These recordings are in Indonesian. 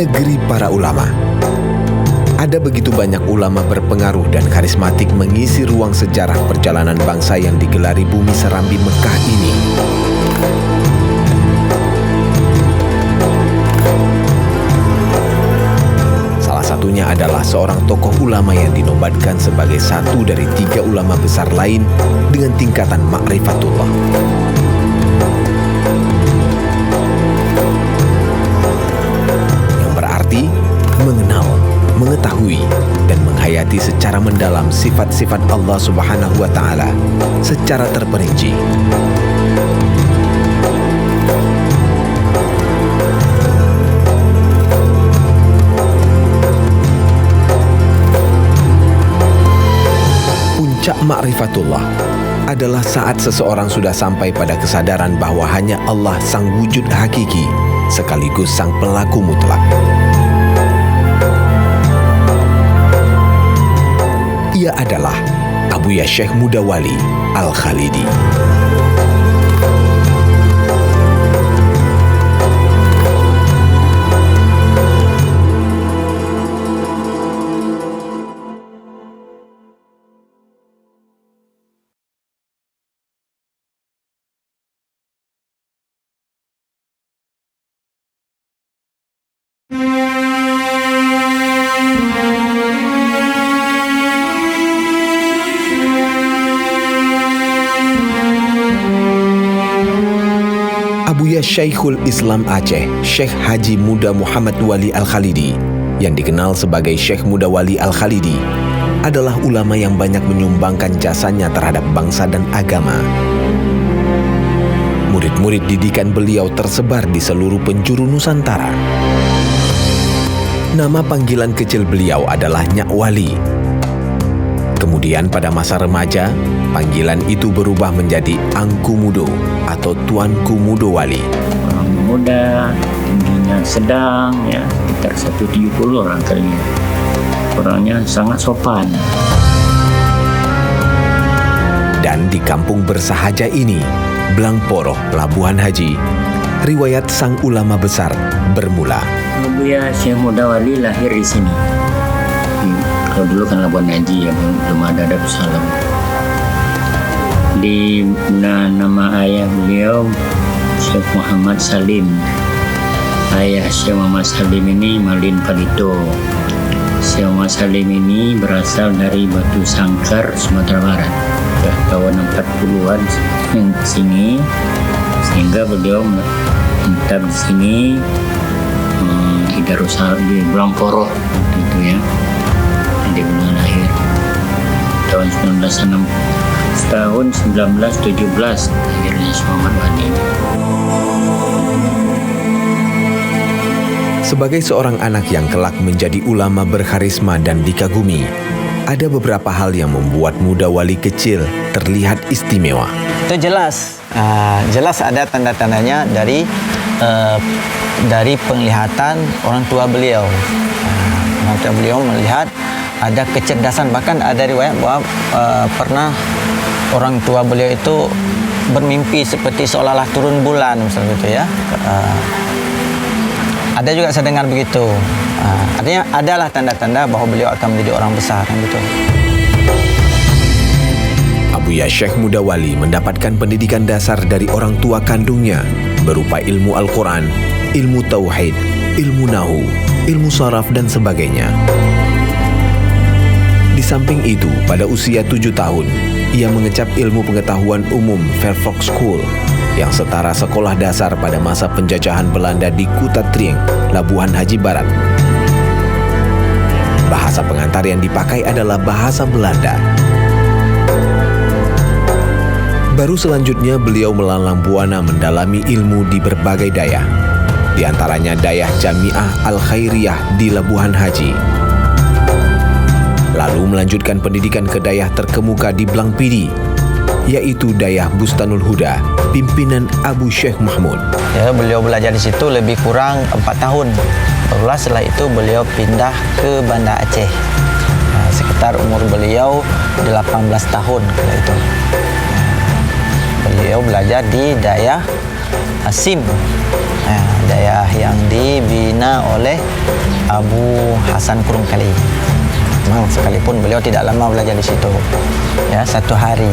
Negeri para ulama. Ada begitu banyak ulama berpengaruh dan karismatik mengisi ruang sejarah perjalanan bangsa yang digelari bumi serambi Mekah ini. Salah satunya adalah seorang tokoh ulama yang dinobatkan sebagai satu dari 3 ulama besar lain dengan tingkatan ma'rifatullah. Yang berarti mengenal, mengetahui, dan menghayati secara mendalam sifat-sifat Allah Subhanahu wa Ta'ala secara terperinci. Puncak ma'rifatullah adalah saat seseorang sudah sampai pada kesadaran bahwa hanya Allah sang wujud hakiki sekaligus sang pelaku mutlak. Ia adalah Abuya Syekh Mudawali Al-Khalidi. Abuya Syekhul Islam Aceh, Syekh Haji Muda Muhammad Wali Al-Khalidi, yang dikenal sebagai Syekh Mudawali Al-Khalidi, adalah ulama yang banyak menyumbangkan jasanya terhadap bangsa dan agama. Murid-murid didikan beliau tersebar di seluruh penjuru Nusantara. Nama panggilan kecil beliau adalah Nyak Wali. Kemudian pada masa remaja, panggilan itu berubah menjadi Angku Mudo atau Tuanku Mudo Wali. Orang muda, tingginya sedang, ya, sekitar 170 orang kalinya. Orangnya sangat sopan. Dan di kampung bersahaja ini, Blangporoh, Labuhan Haji, riwayat sang ulama besar bermula. Abuya Syekh Mudawali lahir di sini. Kalau dulu kan Labuhan Haji, ya, belum ada Darussalam. Di nama ayah beliau Syekh Muhammad Salim. Ayah Syekh Muhammad Salim ini Malin Palito. Syekh Muhammad Salim ini berasal dari Batu Sangkar, Sumatera Barat. Dah tahun 40-an yang sini, sehingga beliau menetap di sini di Darussalam, di Blangporoh gitu ya. Dia beliau lahir tahun 1917 akhirnya Muhammad Wali. Sebagai seorang anak yang kelak menjadi ulama berkarisma dan dikagumi, ada beberapa hal yang membuat Mudawali kecil terlihat istimewa. Itu jelas ada tanda-tandanya dari penglihatan orang tua beliau. Orang tua beliau melihat ada kecerdasan, bahkan ada riwayat bahwa pernah orang tua beliau itu bermimpi seperti seolah-olah turun bulan misalnya gitu ya. Ada juga saya dengar begitu. Artinya adalah tanda-tanda bahwa beliau akan menjadi orang besar gitu. Abuya Syekh Mudawali mendapatkan pendidikan dasar dari orang tua kandungnya berupa ilmu Al-Quran, ilmu Tauhid, ilmu Nahu, ilmu Saraf, dan sebagainya. Di samping itu, pada usia 7 tahun, ia mengecap ilmu pengetahuan umum Fairfax School yang setara sekolah dasar pada masa penjajahan Belanda di Kuta Trieng, Labuhan Haji Barat. Bahasa pengantar yang dipakai adalah bahasa Belanda. Baru selanjutnya beliau melalang buana mendalami ilmu di berbagai dayah, di antaranya dayah Jami'ah Al-Khairiyah di Labuhan Haji. Lalu melanjutkan pendidikan ke dayah terkemuka di Blangpidi, yaitu dayah Bustanul Huda, pimpinan Abu Syekh Mahmud. Ya, beliau belajar di situ lebih kurang 4 tahun. Barulah setelah itu beliau pindah ke Banda Aceh. Sekitar umur beliau 18 tahun kala itu. Beliau belajar di Dayah Sim, Dayah yang dibina oleh Abu Hasan Kurungkali. Memang sekalipun beliau tidak lama belajar di situ, ya 1 hari.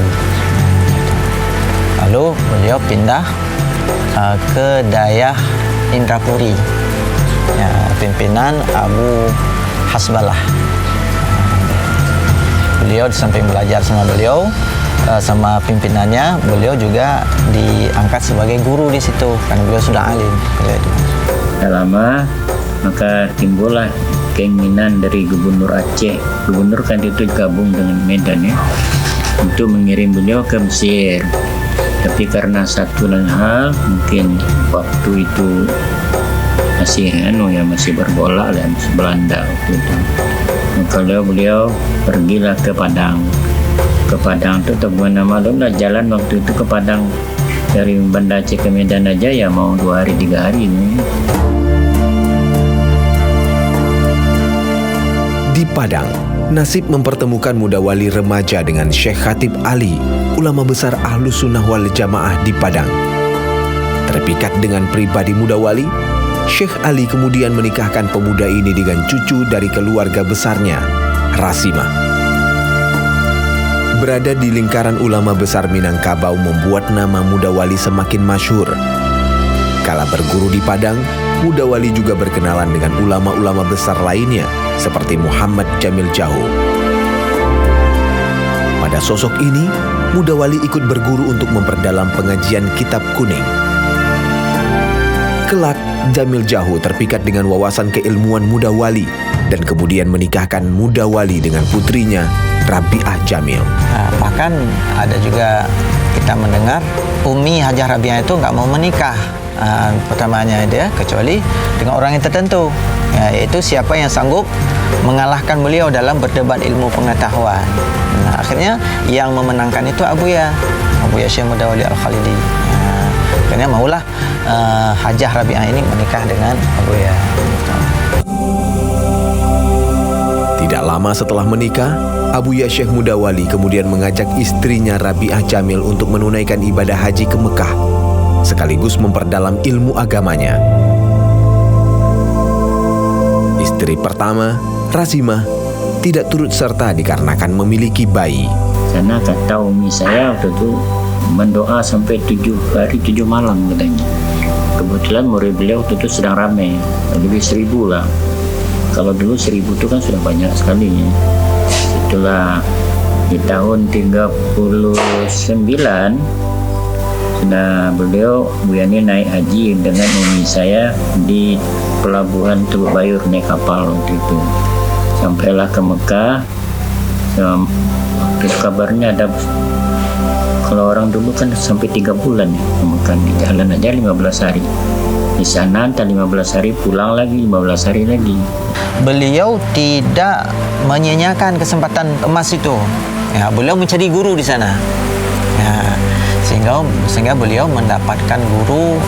Lalu beliau pindah ke Dayah Indrapuri, ya, pimpinan Abu Hasbalah. Beliau samping belajar sama beliau, sama pimpinannya, beliau juga diangkat sebagai guru di situ, kan beliau sudah alim. Tak lama maka timbullah keinginan dari Gubernur Aceh. Gubernur kan itu gabung dengan Medan, ya, untuk mengirim beliau ke Mesir. Tapi karena satu lain hal, mungkin waktu itu masih masih berbola dan masih Belanda waktu itu. Maka beliau pergilah ke Padang. Ke Padang itu temuan maklum lah, jalan waktu itu ke Padang dari Banda Aceh ke Medan aja ya mau 2 hari 3 hari ini. Di Padang, nasib mempertemukan muda wali remaja dengan Syekh Khatib Ali, ulama besar Ahlus Sunnah wal Jamaah di Padang. Terpikat dengan pribadi muda wali, Syekh Ali kemudian menikahkan pemuda ini dengan cucu dari keluarga besarnya, Rasimah. Berada di lingkaran ulama besar Minangkabau membuat nama muda wali semakin masyhur. Kala berguru di Padang, muda wali juga berkenalan dengan ulama-ulama besar lainnya seperti Muhammad Jamil Jahu. Pada sosok ini, muda wali ikut berguru untuk memperdalam pengajian kitab kuning. Kelak, Jamil Jahu terpikat dengan wawasan keilmuan muda wali dan kemudian menikahkan muda wali dengan putrinya, Rabi'ah Jamil. Bahkan ada juga kita mendengar Umi Hajah Rabi'ah itu nggak mau menikah. Pertamanya dia kecuali dengan orang yang tertentu, yaitu siapa yang sanggup mengalahkan beliau dalam berdebat ilmu pengetahuan. Nah, akhirnya yang memenangkan itu Abuya Syekh Muda Wali Al-Khalidi. Akhirnya maulah Hajah Rabi'ah ini menikah dengan Abuya. Tidak lama setelah menikah, Abuya Syekh Muda Wali kemudian mengajak istrinya Rabi'ah Jamil untuk menunaikan ibadah haji ke Mekah, sekaligus memperdalam ilmu agamanya. Istri pertama, Rasimah, tidak turut serta dikarenakan memiliki bayi. Karena kata umi saya waktu itu mendoa sampai 7 hari 7 malam katanya. Kebetulan murid beliau waktu itu sedang ramai, lebih 1000 lah. Kalau dulu 1000 itu kan sudah banyak sekali. Itulah di tahun 39 sudah beliau Buyani naik haji dengan umi saya di pelabuhan Teluk Bayur naik kapal waktu itu. Sampailah ke Mekah. Waktu kabarnya ada, kalau orang dulu kan sampai 3 bulan ya, Mekah di jalan aja 15 hari. Di sana entah 15 hari, pulang lagi 15 hari lagi. Beliau tidak menyanyiakan kesempatan emas itu. Ya, beliau mencari guru di sana. Ya, sehingga beliau mendapatkan guru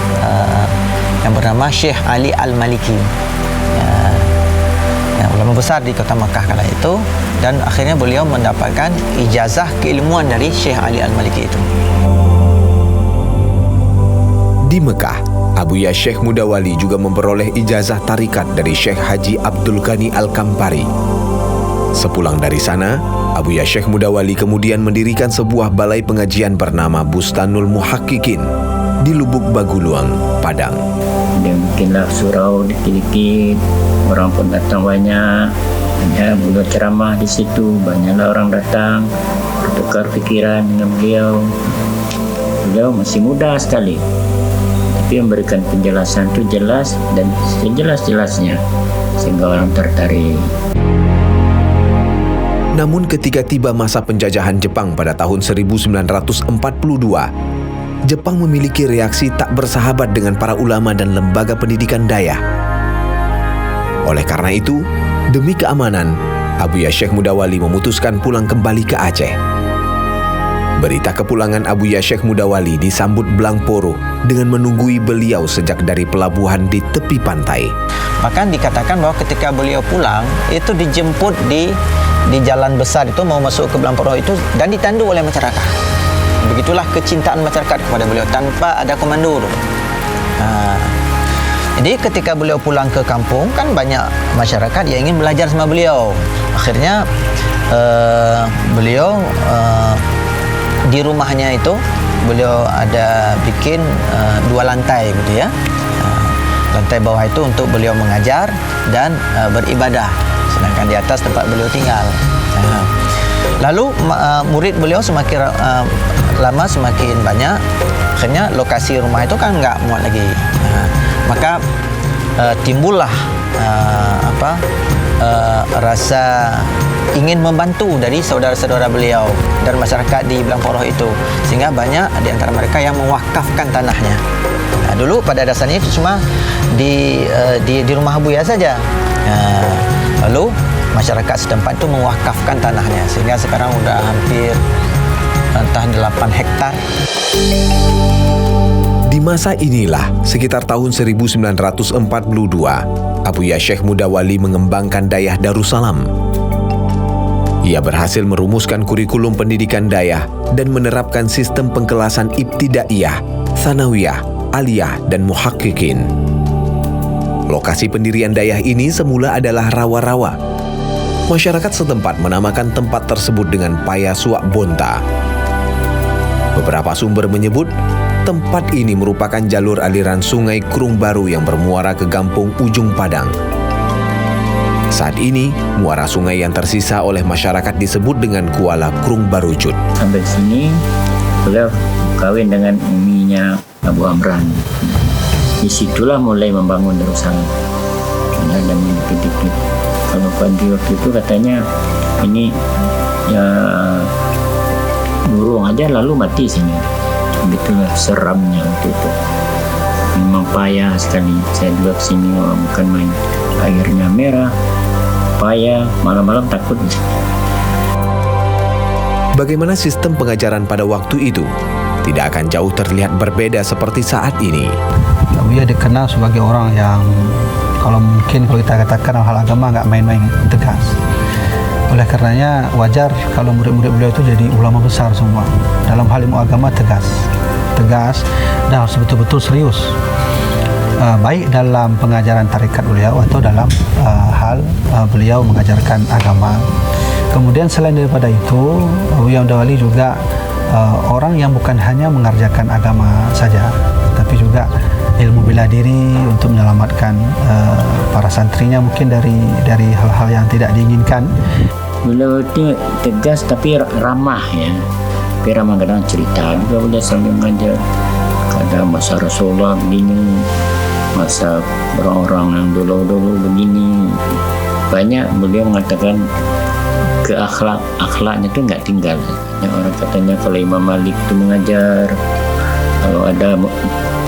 yang bernama Syekh Ali Al-Maliki. Ulama besar di kota Makkah kala itu, dan akhirnya beliau mendapatkan ijazah keilmuan dari Syekh Ali Al-Maliki itu. Di Mekah, Abuya Syekh Muda Wali juga memperoleh ijazah tarikat dari Syekh Haji Abdul Ghani Al-Kampari. Sepulang dari sana, Abuya Syekh Muda Wali kemudian mendirikan sebuah balai pengajian bernama Bustanul Muhaqqiqin di Lubuk Baguluang, Padang. Dia bikinlah surau dikit-dikit, orang pun datang banyak. Ya, beliau ceramah di situ, banyaklah orang datang, bertukar pikiran dengan beliau. Beliau masih muda sekali, tapi memberikan penjelasan itu jelas dan sejelas-jelasnya sehingga orang tertarik. Namun ketika tiba masa penjajahan Jepang pada tahun 1942, Jepang memiliki reaksi tak bersahabat dengan para ulama dan lembaga pendidikan Dayah. Oleh karena itu, demi keamanan, Abuya Syekh Muda Wali memutuskan pulang kembali ke Aceh. Berita kepulangan Abuya Syekh Muda Wali disambut belang poro dengan menunggui beliau sejak dari pelabuhan di tepi pantai. Bahkan dikatakan bahwa ketika beliau pulang, itu dijemput di jalan besar itu mau masuk ke Belang Poro itu dan ditandu oleh masyarakat. begitulah kecintaan masyarakat kepada beliau tanpa ada komando. Jadi ketika beliau pulang ke kampung, kan banyak masyarakat yang ingin belajar sama beliau. Akhirnya beliau di rumahnya itu beliau ada bikin 2 lantai gitu ya. Lantai bawah itu untuk beliau mengajar dan beribadah, sedangkan di atas tempat beliau tinggal. Lalu murid beliau semakin lama semakin banyak. Akhirnya lokasi rumah itu kan nggak muat lagi. Maka timbullah rasa ingin membantu dari saudara-saudara beliau dan masyarakat di Belangporoh itu, sehingga banyak di antara mereka yang mewakafkan tanahnya. Dulu pada dasarnya itu cuma di rumah Buya saja. Lalu masyarakat setempat itu mewakafkan tanahnya, sehingga sekarang udah hampir entah 8 hektar. Di masa inilah, sekitar tahun 1942, Abuya Syekh Muda Wali mengembangkan Dayah Darussalam. Ia berhasil merumuskan kurikulum pendidikan Dayah dan menerapkan sistem pengkelasan ibtidaiyah, tsanawiyah, aliyah, dan muhaqqiqin. Lokasi pendirian Dayah ini semula adalah rawa-rawa. Masyarakat setempat menamakan tempat tersebut dengan Paya Suak Bonta. Beberapa sumber menyebut tempat ini merupakan jalur aliran sungai Krung Baru yang bermuara ke Gampung Ujung Padang. Saat ini, muara sungai yang tersisa oleh masyarakat disebut dengan Kuala Krung Barucut. Sampai sini, beliau kawin dengan uminya Abu Amran. Disitulah mulai membangun Darussalam. Dan dikit-dikit. Kalau Pandri waktu itu katanya, ini ya burung aja lalu mati sini. Begitulah seramnya waktu itu. Memang payah sekali. Saya juga kesini bukan main. Airnya merah, payah, malam-malam takut. Bagaimana sistem pengajaran pada waktu itu? Tidak akan jauh terlihat berbeda seperti saat ini. Buya dikenal sebagai orang yang kalau kita katakan hal agama nggak main-main, tegas. Oleh karenanya wajar kalau murid-murid beliau itu jadi ulama besar semua. Dalam hal ilmu agama tegas dan harus betul-betul serius. Baik dalam pengajaran tarekat beliau atau dalam hal beliau mengajarkan agama. Kemudian selain daripada itu, Buya Muda Wali juga orang yang bukan hanya mengerjakan agama saja, tapi juga ilmu bela diri untuk menyelamatkan para santrinya mungkin dari hal-hal yang tidak diinginkan. Beliau itu tegas tapi ramah ya. Tapi ramah kadang cerita juga beliau sambil mengajar. Kadang masa Rasulullah begini, masa orang-orang yang dulu-dulu begini. Banyak beliau mengatakan ke akhlaknya itu nggak tinggal. Orang katanya kalau Imam Malik itu mengajar, kalau ada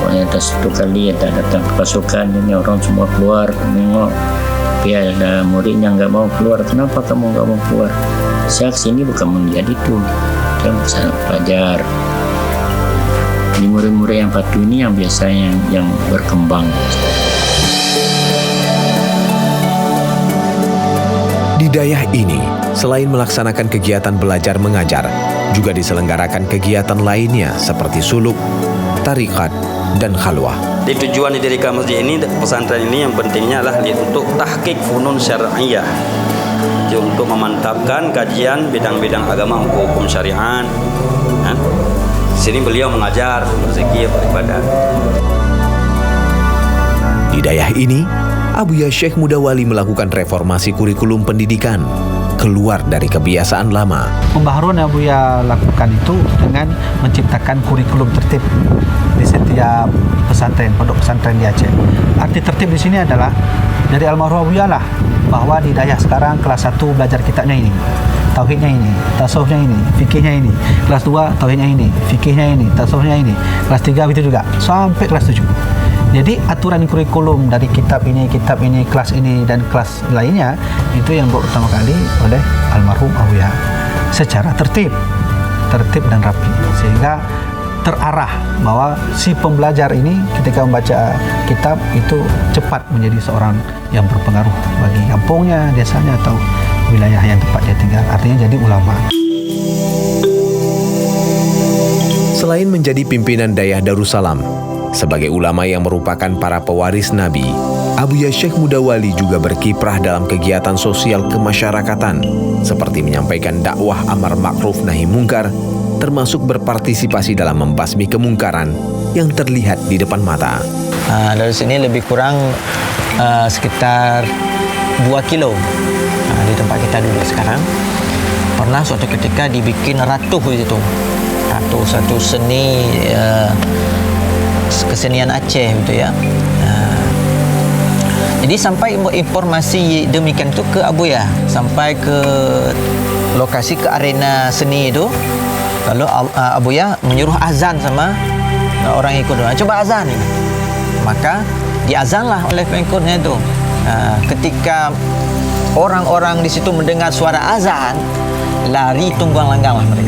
pokoknya satu kali ya tak datang ke pasukan, ini orang semua keluar menengok. Tapi ada muridnya nggak mau keluar. Kenapa kamu nggak mau keluar? Saya kesini bukan melihat itu, saya bisa belajar. Ini murid-murid yang patuh ini yang biasanya yang berkembang. Di Dayah ini, selain melaksanakan kegiatan belajar mengajar, juga diselenggarakan kegiatan lainnya seperti suluk, tarikat, dan khalwah. Di tujuan didirikan masjid ini, pesantren ini yang pentingnya adalah untuk tahqiq funun syar'iyah, untuk memantapkan kajian bidang-bidang agama, hukum syariat. Di sini beliau mengajar, berzikir, beribadah. Di Dayah ini, Abuya Syekh Muda Wali melakukan reformasi kurikulum pendidikan, keluar dari kebiasaan lama. Pembaharuan yang Buya lakukan itu dengan menciptakan kurikulum tertib di setiap pesantren, pondok pesantren di Aceh. Arti tertib di sini adalah dari almarhum Buya lah, bahwa di Dayah sekarang kelas 1 belajar kitabnya ini, tauhidnya ini, tasawufnya ini, fikihnya ini. Kelas 2 tauhidnya ini, fikihnya ini, tasawufnya ini. Kelas 3 begitu juga sampai kelas 7. Jadi aturan kurikulum dari kitab ini, kelas ini dan kelas lainnya itu yang buat pertama kali oleh almarhum Buya secara tertib dan rapi, sehingga terarah bahwa si pembelajar ini ketika membaca kitab itu cepat menjadi seorang yang berpengaruh bagi kampungnya, desanya atau wilayah yang tempat dia tinggal. Artinya jadi ulama. Selain menjadi pimpinan Dayah Darussalam, sebagai ulama yang merupakan para pewaris Nabi, Abuya Syekh Mudawali juga berkiprah dalam kegiatan sosial kemasyarakatan, seperti menyampaikan dakwah amar ma'ruf nahi mungkar, termasuk berpartisipasi dalam membasmi kemungkaran yang terlihat di depan mata. Dari sini lebih kurang sekitar 2 kilo di tempat kita duduk sekarang. Pernah suatu ketika dibikin ratuh di situ. Ratuh satu seni kesenian Aceh gitu ya. Jadi sampai informasi demikian itu ke Abuya, sampai ke lokasi, ke arena seni itu. Lalu Abuya menyuruh azan sama orang ikut doa. Coba azan. Maka diazanlah oleh pengikutnya itu. Ketika orang-orang di situ mendengar suara azan, lari tunggang langgang mereka.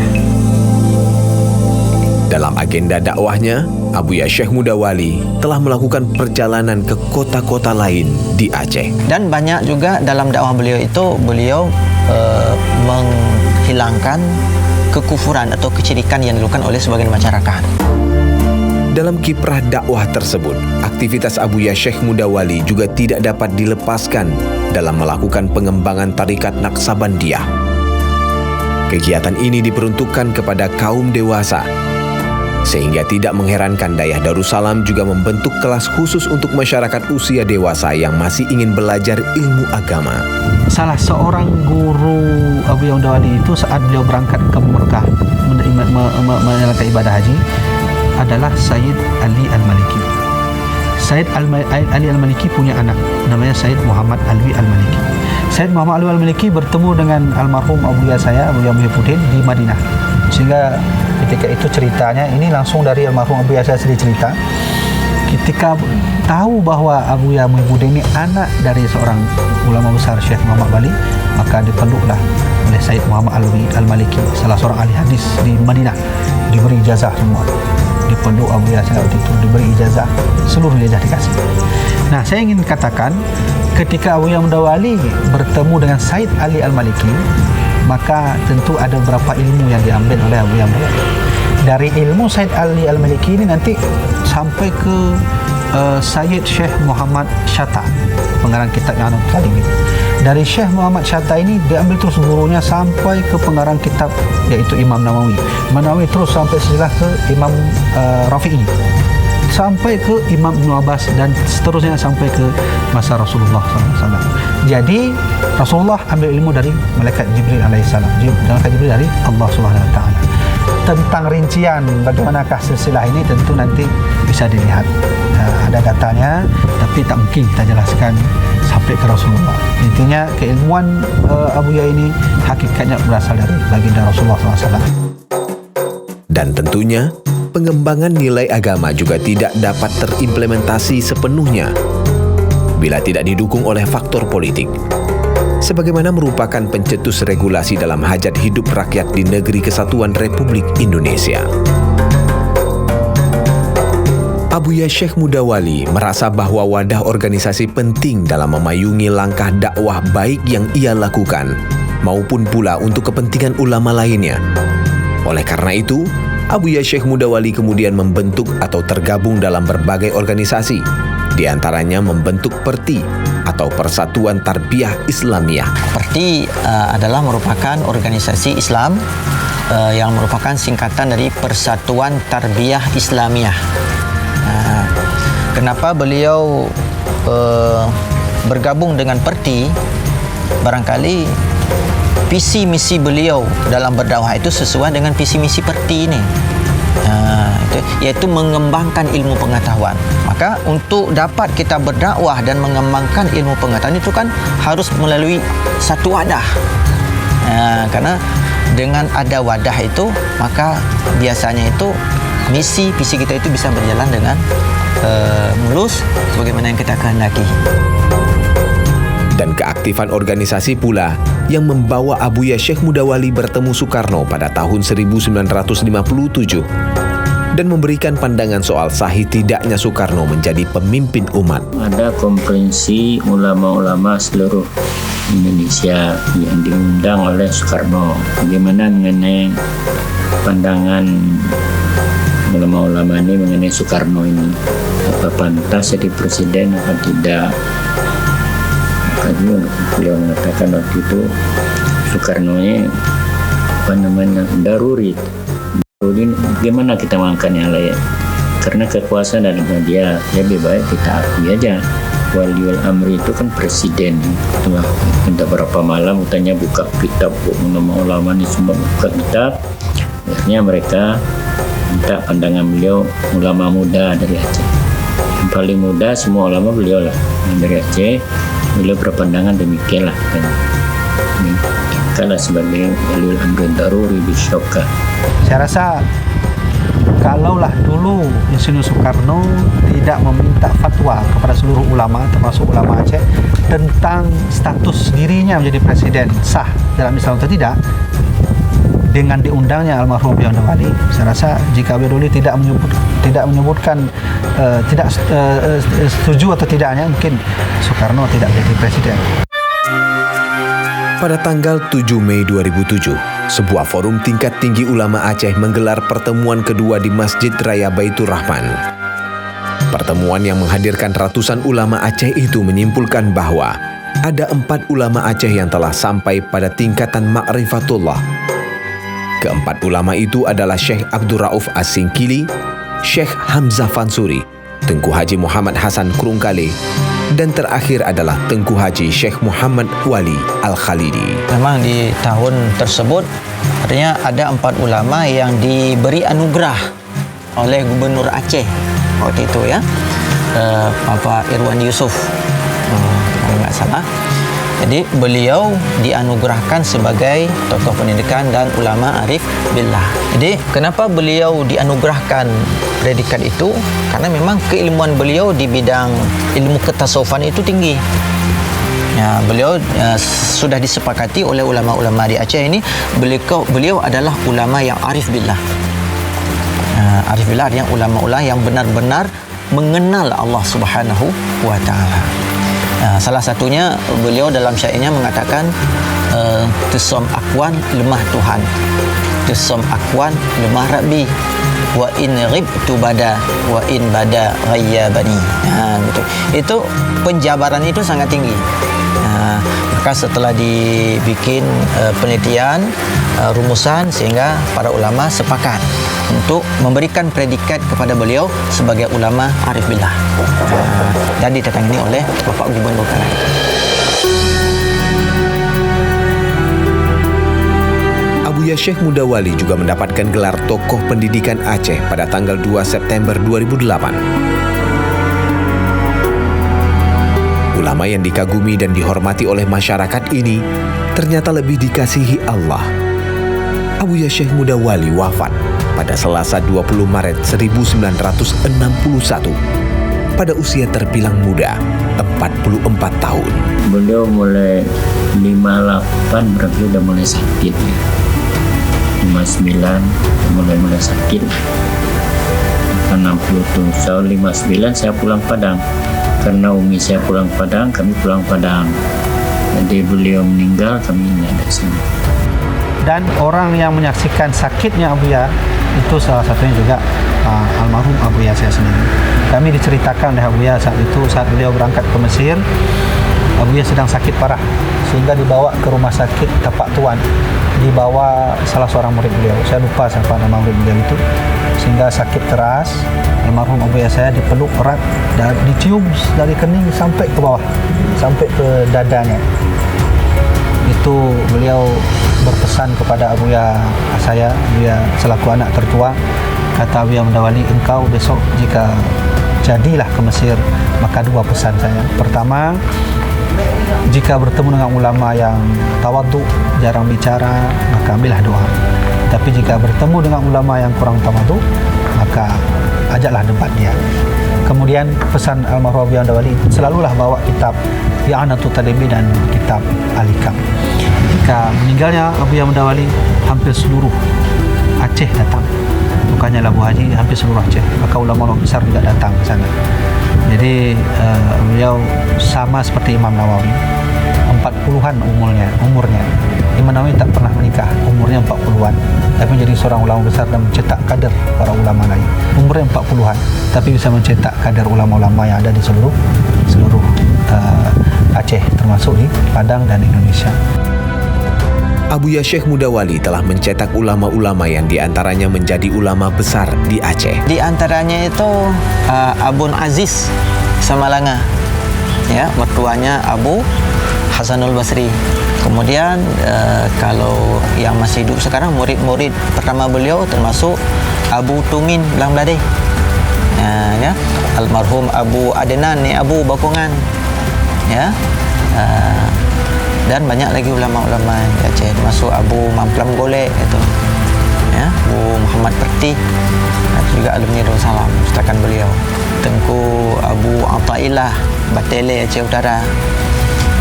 Dalam agenda dakwahnya, Abuya Syekh Mudawali telah melakukan perjalanan ke kota-kota lain di Aceh. Dan banyak juga dalam dakwah beliau itu, beliau menghilangkan kekufuran atau kesyirikan yang dilakukan oleh sebagian masyarakat. Dalam kiprah dakwah tersebut, aktivitas Abuya Syekh Mudawali juga tidak dapat dilepaskan dalam melakukan pengembangan tarikat Naqsabandiyah. Kegiatan ini diperuntukkan kepada kaum dewasa, sehingga tidak mengherankan Dayah Darussalam juga membentuk kelas khusus untuk masyarakat usia dewasa yang masih ingin belajar ilmu agama. Salah seorang guru Abuya Mudawali itu saat beliau berangkat ke Mekah menjalankan ibadah haji adalah Sayyid Ali Al-Maliki. Sayyid Ali Al-Maliki punya anak namanya Sayyid Muhammad Alwi Al-Maliki. Sayyid Muhammad Alwi Al-Maliki bertemu dengan almarhum Abuya saya, Abuya Muhyiddin, di Madinah. Sehingga ketika itu ceritanya, ini langsung dari almarhum Abuya saya sendiri cerita. Ketika tahu bahwa Abuya Muhyiddin ini anak dari seorang ulama besar Syekh Muhammad Bali, maka dipeluklah oleh Sayyid Muhammad Alwi Al-Maliki, salah seorang ahli hadis di Madinah, diberi ijazah semua. Dipeluk Abuya saya waktu itu, diberi ijazah, seluruh ijazah dikasih. Nah, saya ingin katakan, ketika Abuya Mudawali bertemu dengan Sayyid Ali Al-Maliki, maka tentu ada beberapa ilmu yang diambil oleh Abuya Mudawali. Dari ilmu Sayyid Ali Al-Maliki ini nanti sampai ke Sayyid Syekh Muhammad Syatta, pengarang kitab yang tadi. Dari Syekh Muhammad Syatta ini diambil terus gurunya sampai ke pengarang kitab yaitu Imam Nawawi. Imam Nawawi terus sampai silsilah ke Imam Rafi'i, sampai ke Imam Ibn Abbas, dan seterusnya sampai ke masa Rasulullah SAW. Jadi Rasulullah ambil ilmu dari Malaikat Jibril alaihissalam, Malaikat Jibril dari Allah SWT. Tentang rincian bagaimanakah silsilah ini tentu nanti bisa dilihat. Ada datanya, tapi tak mungkin kita jelaskan sampai ke Rasulullah. Intinya keilmuan Abuya ini hakikatnya berasal dari baginda Rasulullah SAW. Dan tentunya pengembangan nilai agama juga tidak dapat terimplementasi sepenuhnya bila tidak didukung oleh faktor politik, sebagaimana merupakan pencetus regulasi dalam hajat hidup rakyat di Negeri Kesatuan Republik Indonesia. Abuya Syekh Mudawali merasa bahwa wadah organisasi penting dalam memayungi langkah dakwah baik yang ia lakukan, maupun pula untuk kepentingan ulama lainnya. Oleh karena itu, Abuya Syekh Mudawali kemudian membentuk atau tergabung dalam berbagai organisasi, di antaranya membentuk PERTI atau Persatuan Tarbiyah Islamiyah. PERTI adalah merupakan organisasi Islam yang merupakan singkatan dari Persatuan Tarbiyah Islamiyah. Kenapa beliau bergabung dengan PERTI? Barangkali visi misi beliau dalam berdakwah itu sesuai dengan visi misi PERTI ini, yaitu mengembangkan ilmu pengetahuan. Maka untuk dapat kita berdakwah dan mengembangkan ilmu pengetahuan itu kan harus melalui satu wadah. Karena dengan ada wadah itu, maka biasanya itu misi visi kita itu bisa berjalan dengan mulus sebagaimana yang kita kehendaki. Dan keaktifan organisasi pula yang membawa Abuya Syekh Mudawali bertemu Soekarno pada tahun 1957 dan memberikan pandangan soal sahih tidaknya Soekarno menjadi pemimpin umat. Ada konferensi ulama-ulama seluruh Indonesia yang diundang oleh Soekarno. Bagaimana mengenai pandangan ulama-ulama ini mengenai Soekarno ini, apa pantas jadi presiden atau tidak. Makanya beliau mengatakan waktu itu Soekarno ini daruri. Gimana kita mengangkat yang lain? Karena kekuasaan ada dengan dia, lebih baik kita akui aja. Waliul Amri itu kan presiden. Setelah minta berapa malam, katanya buka kitab, ulama ini semua buka kitab. Akhirnya mereka minta pandangan beliau, ulama muda dari Aceh. Yang paling muda semua ulama beliau lah, yang dari Aceh. Beliau berpandangan demikian lah kan. Kalah sebagai Waliul Amri Daruri Bisyauka. Saya rasa kalaulah dulu Insinyur Soekarno tidak meminta fatwa kepada seluruh ulama termasuk ulama Aceh tentang status dirinya menjadi presiden sah dalam Islam atau tidak, dengan diundangnya almarhum Beliau Wali, saya rasa jika Beliau Wali tidak menyebutkan tidak setuju atau tidaknya, mungkin Soekarno tidak menjadi presiden. Pada tanggal 7 Mei 2007, sebuah forum tingkat tinggi ulama Aceh menggelar pertemuan kedua di Masjid Raya Baitur Rahman. Pertemuan yang menghadirkan ratusan ulama Aceh itu menyimpulkan bahwa ada 4 ulama Aceh yang telah sampai pada tingkatan ma'rifatullah. Keempat ulama itu adalah Syekh Abdul Rauf As-Singkili, Syekh Hamzah Fansuri, Tengku Haji Muhammad Hasan Krungkale, dan terakhir adalah Tengku Haji Syekh Muhammad Wali Al-Khalidi. Memang di tahun tersebut artinya ada 4 ulama yang diberi anugerah oleh Gubernur Aceh waktu itu ya, Bapak Irwan Yusuf, kalau nggak salah. Jadi beliau dianugerahkan sebagai tokoh pendidikan dan ulama arif billah. Jadi kenapa beliau dianugerahkan predikat itu? Karena memang keilmuan beliau di bidang ilmu ketasawufan itu tinggi. Ya, beliau sudah disepakati oleh ulama-ulama di Aceh ini, beliau adalah ulama yang arif billah. Arif billah artinya ulama-ulama yang benar-benar mengenal Allah Subhanahu wa taala. Salah satunya beliau dalam syairnya mengatakan tusom akwan lemah Tuhan, tusom akwan lemah Rabbi, wa in ghibtu bada wa in bada ghayyabani. Gitu. Itu penjabaran itu sangat tinggi. Maka setelah dibikin penelitian, rumusan, sehingga para ulama sepakat untuk memberikan predikat kepada beliau sebagai ulama arif billah, dan ditetangani oleh Bapak Gubernur kala itu. Abuya Syekh Muda Wali juga mendapatkan gelar tokoh pendidikan Aceh pada tanggal 2 September 2008. Ulama yang dikagumi dan dihormati oleh masyarakat ini ternyata lebih dikasihi Allah. Abuya Syekh Muda Wali wafat pada Selasa 20 Maret 1961 pada usia terbilang muda, 44 tahun. Beliau mulai 58 berarti udah mulai sakit ya. 59 mulai sakit. 60 tahun 59 saya pulang Padang. Karena umi saya pulang Padang, kami pulang Padang. Jadi beliau meninggal, kami ada di sini. Dan orang yang menyaksikan sakitnya Abuya itu salah satunya juga almarhum Abuya saya sendiri. Kami diceritakan oleh Abuya saat itu, saat beliau berangkat ke Mesir, Abuya sedang sakit parah sehingga dibawa ke rumah sakit Tapak Tuan, dibawa salah seorang murid beliau, saya lupa siapa nama murid beliau itu, sehingga sakit keras. Almarhum Abuya saya dipeluk erat dan dicium dari kening sampai ke bawah, sampai ke dadanya. Itu beliau berpesan kepada Abuya saya, Abuya selaku anak tertua, kata Abuya Muda Wali, engkau besok jika jadilah ke Mesir, maka 2 pesan saya. Pertama, jika bertemu dengan ulama yang tawadhu, jarang bicara, maka ambillah doa. Tapi jika bertemu dengan ulama yang kurang tawadhu, maka ajaklah debat dia. Kemudian pesan almarhum Abuya Muda Wali, selalulah bawa kitab I'anatul Talibin dan kitab Al-Hikam. Ketika meninggalnya Abuya Muda Wali, hampir seluruh Aceh datang. Bukannya Labu Haji, hampir seluruh Aceh. Maka ulama-ulama besar juga datang ke sana. Jadi beliau sama seperti Imam Nawawi, 40-an umurnya. Imam Nawawi tak pernah menikah, umurnya 40-an, tapi menjadi seorang ulama besar dan mencetak kader para ulama lain. Umurnya 40-an, tapi bisa mencetak kader ulama-ulama yang ada di seluruh Aceh, termasuk di Padang dan Indonesia. Abuya Syekh Mudawali telah mencetak ulama-ulama yang diantaranya menjadi ulama besar di Aceh. Di antaranya itu Abun Aziz Samalanga, ya, mertuanya Abu Hasanul Basri. Kemudian kalau yang masih hidup sekarang, murid-murid pertama beliau termasuk Abu Tumin Belang Belade, ya, almarhum Abu Adenan ni Abu Bakungan, ya, dan banyak lagi ulama-ulama di Aceh, termasuk Abu Mamplam Golek itu, ya, Abu Muhammad Perti, juga alumni Darussalam, ustakan beliau. Tengku Abu Atailah Batele Aceh Utara,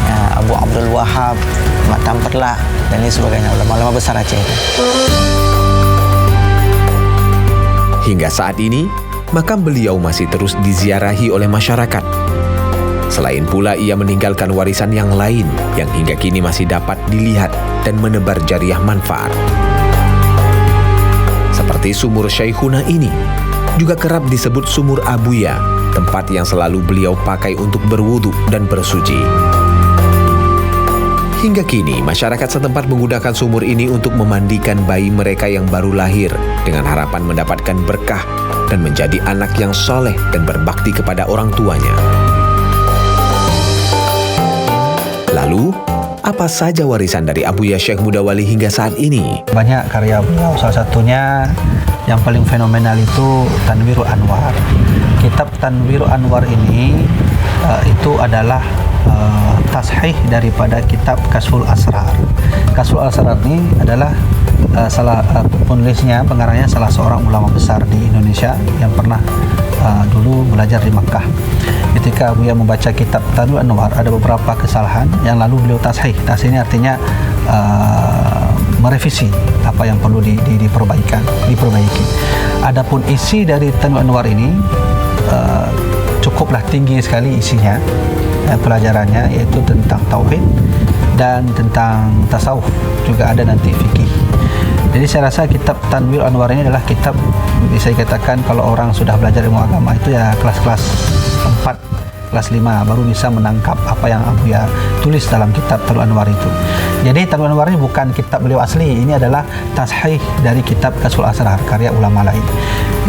ya, Abu Abdul Wahab Matam Perlah, dan lain sebagainya, ulama-ulama besar Aceh itu. Hingga saat ini, makam beliau masih terus diziarahi oleh masyarakat. Selain pula ia meninggalkan warisan yang lain yang hingga kini masih dapat dilihat dan menebar jariah manfaat. Seperti sumur Syekhuna ini, juga kerap disebut sumur Abuya, tempat yang selalu beliau pakai untuk berwudu dan bersuci. Hingga kini, masyarakat setempat menggunakan sumur ini untuk memandikan bayi mereka yang baru lahir dengan harapan mendapatkan berkah dan menjadi anak yang soleh dan berbakti kepada orang tuanya. Lalu, apa saja warisan dari Abuya Syekh Mudawali hingga saat ini? Banyak karya beliau, salah satunya yang paling fenomenal itu Tanwirul Anwar. Kitab Tanwirul Anwar ini itu adalah tashih daripada kitab Kasful Asrar. Kasful Asrar ini adalah salah penulisnya, pengarangnya salah seorang ulama besar di Indonesia yang pernah dulu belajar di Makkah. Ketika Abuya membaca kitab Tanwirul Anwar, ada beberapa kesalahan yang lalu beliau tashih. Tashih ini artinya merevisi apa yang perlu diperbaiki. Adapun isi dari Tanwirul Anwar ini cukuplah tinggi sekali isinya, pelajarannya, yaitu tentang tauhid dan tentang tasawuf, juga ada nanti fikih. Jadi saya rasa kitab Tanwirul Anwar ini adalah kitab, bisa dikatakan kalau orang sudah belajar ilmu agama itu ya kelas-kelas 4, kelas 5 baru bisa menangkap apa yang Abuya tulis dalam kitab Tanwirul Anwar itu. Jadi Tanwirul Anwar ini bukan kitab beliau asli, ini adalah tashih dari kitab Kasful Asrar, karya ulama lain.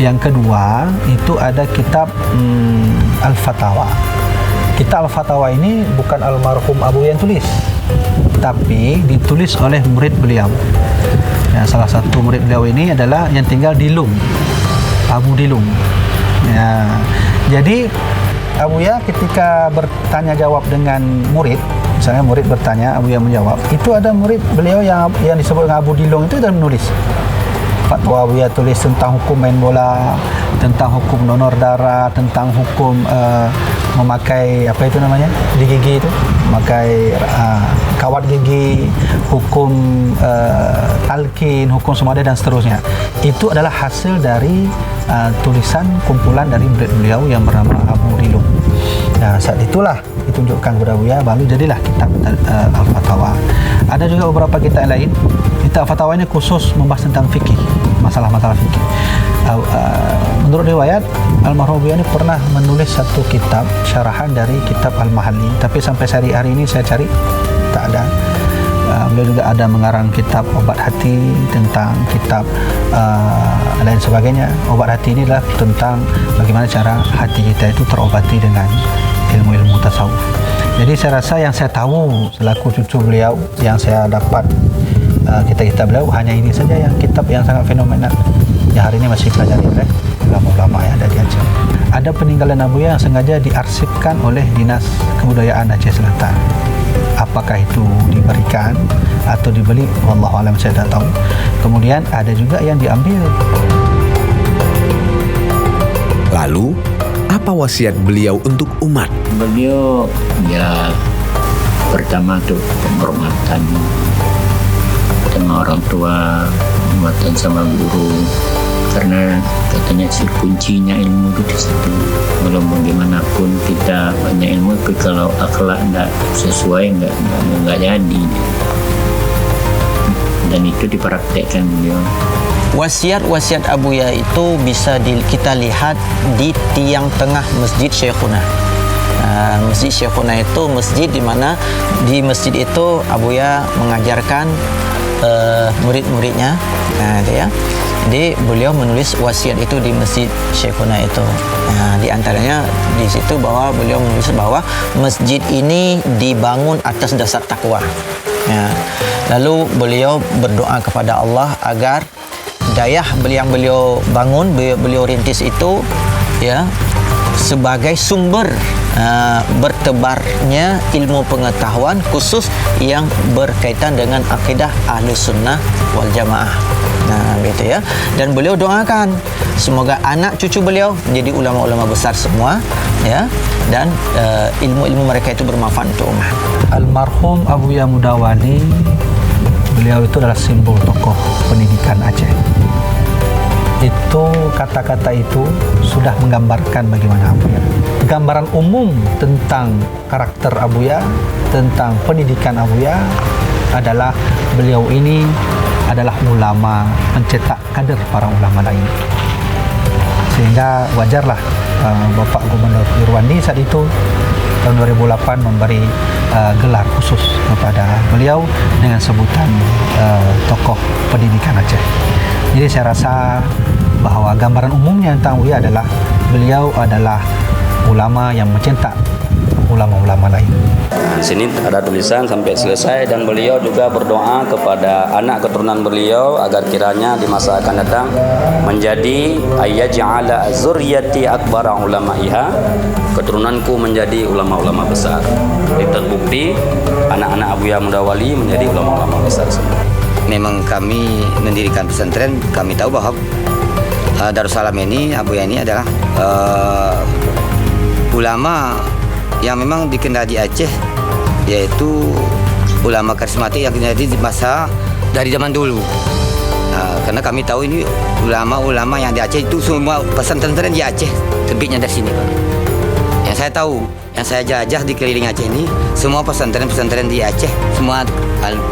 Yang kedua itu ada kitab Al-Fatawa. Kitab Al-Fatawa ini bukan almarhum Abuya yang tulis, tapi ditulis oleh murid beliau. Ya, salah satu murid beliau ini adalah yang tinggal di Lung, Abu Dilung. Ya, jadi Abuya ketika bertanya jawab dengan murid, misalnya murid bertanya, Abuya menjawab, itu ada murid beliau yang disebut dengan Abu Dilung itu dan menulis. Fatwa Abuya tulis tentang hukum main bola, tentang hukum donor darah, tentang hukum memakai apa itu namanya di gigi itu, memakai kawat gigi, hukum talqin, hukum sumada dan seterusnya. Itu adalah hasil dari tulisan kumpulan dari murid beliau yang bernama Abu Dilung. Nah, saat itulah ditunjukkan kepada Abuya, baru jadilah kitab Al-Fatawa. Ada juga beberapa kitab lain. Kitab Al-Fatawa ini khusus membahas tentang fikih, masalah-masalah fikih. Menurut riwayat, almarhum Abuya ini pernah menulis satu kitab syarahan dari kitab Al-Mahalli, tapi sampai hari ini saya cari tak ada. Beliau juga ada mengarang kitab Obat Hati, tentang kitab lain sebagainya. Obat Hati ini adalah tentang bagaimana cara hati kita itu terobati dengan ilmu-ilmu tasawuf. Jadi saya rasa yang saya tahu selaku cucu beliau, yang saya dapat kitab-kitab beliau hanya ini saja, yang kitab yang sangat fenomenal yang hari ini masih pelajari oleh ulama-ulama yang ada di Aceh. Ada peninggalan Abuya yang sengaja diarsipkan oleh Dinas Kebudayaan Aceh Selatan. Apakah itu diberikan atau dibeli, wallahu alam, saya tak tahu. Kemudian ada juga yang diambil. Lalu, apa wasiat beliau untuk umat? Beliau ya pertama tuh penghormatan sama orang tua, penghormatan sama guru, karena katanya si kuncinya ilmu itu di situ. Walau bagaimanapun kita banyak ilmu, tapi kalau akhlak tidak sesuai nggak jadi. dan itu dipraktekkan beliau. Wasiat-wasiat Abuya itu bisa kita lihat di tiang tengah Masjid Syekhuna. Masjid Syekhuna itu masjid di mana di masjid itu Abuya mengajarkan murid-muridnya. Ya. Jadi beliau menulis wasiat itu di Masjid Syekhuna itu. Di antaranya di situ bahwa beliau menulis bahwa masjid ini dibangun atas dasar takwa. Lalu beliau berdoa kepada Allah agar dayah yang beliau bangun, beliau rintis itu ya sebagai sumber bertebarnya ilmu pengetahuan khusus yang berkaitan dengan akidah Ahlus Sunnah wal Jamaah. Begitu ya. Dan beliau doakan semoga anak cucu beliau menjadi ulama-ulama besar semua ya, dan ilmu-ilmu mereka itu bermanfaat untuk umat. Almarhum Abuya Mudawali, beliau itu adalah simbol tokoh pendidikan Aceh. Itu kata-kata itu sudah menggambarkan bagaimana Abuya. Gambaran umum tentang karakter Abuya, tentang pendidikan Abuya adalah beliau ini adalah ulama mencetak kader para ulama lain. Sehingga wajarlah Bapak Gubernur Irwandi saat itu tahun 2008 memberi gelar khusus kepada beliau dengan sebutan tokoh pendidikan Aceh. Jadi saya rasa bahwa gambaran umumnya tentang Abuya adalah beliau adalah ulama yang mencetak ulama-ulama lain. Di sini ada tulisan sampai selesai, dan beliau juga berdoa kepada anak keturunan beliau agar kiranya di masa akan datang menjadi ayyaj'ala zurriyati akbara ulama'iha, keturunanku menjadi ulama-ulama besar. Jadi terbukti anak-anak Abuya Mudawali menjadi ulama-ulama besar semua. Memang kami mendirikan pesantren, kami tahu bahwa Darussalam ini, Abuya ini adalah ulama yang memang dikenal di Aceh, yaitu ulama karismatik yang terjadi di masa dari zaman dulu. Karena kami tahu ini ulama-ulama yang di Aceh itu semua pesantren di Aceh terbitnya dari sini, Pak. Yang saya tahu, yang saya jajah di keliling Aceh ini, semua pesantren-pesantren di Aceh semua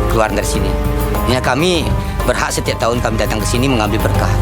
keluar dari sini. Ya, kami berhak setiap tahun kami datang ke sini mengambil berkah.